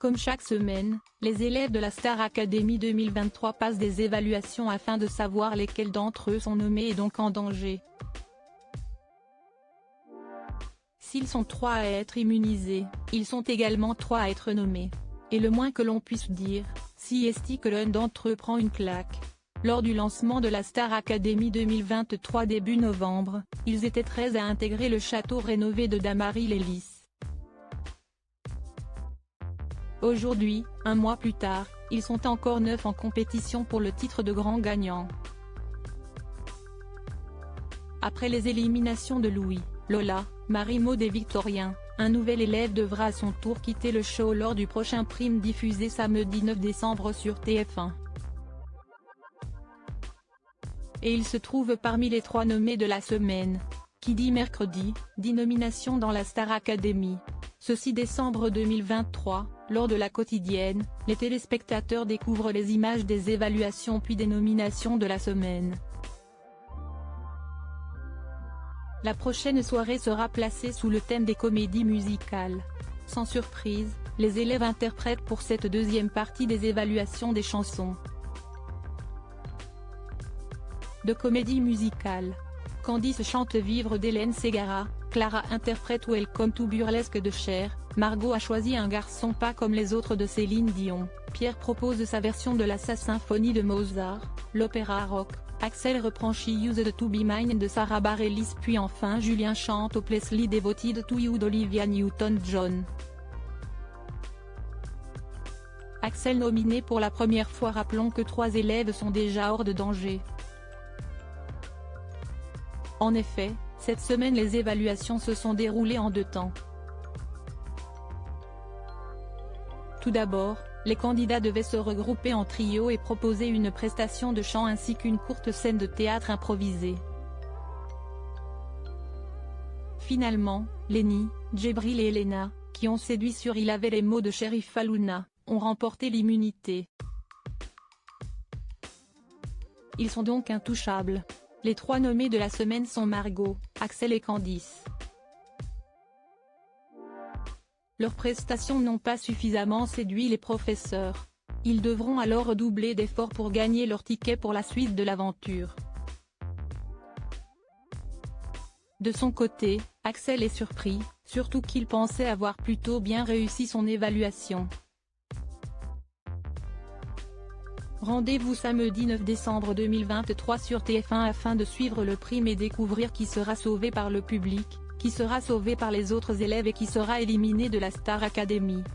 Comme chaque semaine, les élèves de la Star Academy 2023 passent des évaluations afin de savoir lesquels d'entre eux sont nommés et donc en danger. S'ils sont 3 à être immunisés, ils sont également 3 à être nommés. Et le moins que l'on puisse dire, si est que l'un d'entre eux prend une claque. Lors du lancement de la Star Academy 2023 début novembre, ils étaient 13 à intégrer le château rénové de Damary-les-Lys. Aujourd'hui, un mois plus tard, ils sont encore 9 en compétition pour le titre de grand gagnant. Après les éliminations de Louis, Lola, Marie-Maud et Victorien, un nouvel élève devra à son tour quitter le show lors du prochain prime diffusé samedi 9 décembre sur TF1. Et il se trouve parmi les 3 nommés de la semaine. Qui dit mercredi, dit nomination dans la Star Academy. Ce 6 décembre 2023, lors de la quotidienne, les téléspectateurs découvrent les images des évaluations puis des nominations de la semaine. La prochaine soirée sera placée sous le thème des comédies musicales. Sans surprise, les élèves interprètent pour cette deuxième partie des évaluations des chansons de comédie musicale. Candice chante Vivre d'Hélène Ségara, Clara interprète Welcome to Burlesque de Cher, Margot a choisi Un garçon pas comme les autres de Céline Dion, Pierre propose sa version de la symphonie de Mozart, l'opéra rock, Axel reprend She Used to Be Mine de Sarah Bareilles puis enfin Julien chante Hopelessly Devoted to You d'Olivia Newton-John. Axel nominé pour la première fois. Rappelons que 3 élèves sont déjà hors de danger. En effet, cette semaine les évaluations se sont déroulées en 2 temps. Tout d'abord, les candidats devaient se regrouper en trio et proposer une prestation de chant ainsi qu'une courte scène de théâtre improvisée. Finalement, Lenny, Djibril et Elena, qui ont séduit sur Il avait les mots de Cherif Allouna, ont remporté l'immunité. Ils sont donc intouchables. Les 3 nommés de la semaine sont Margot, Axel et Candice. Leurs prestations n'ont pas suffisamment séduit les professeurs. Ils devront alors redoubler d'efforts pour gagner leur ticket pour la suite de l'aventure. De son côté, Axel est surpris, surtout qu'il pensait avoir plutôt bien réussi son évaluation. Rendez-vous samedi 9 décembre 2023 sur TF1 afin de suivre le prime et découvrir qui sera sauvé par le public, qui sera sauvé par les autres élèves et qui sera éliminé de la Star Academy.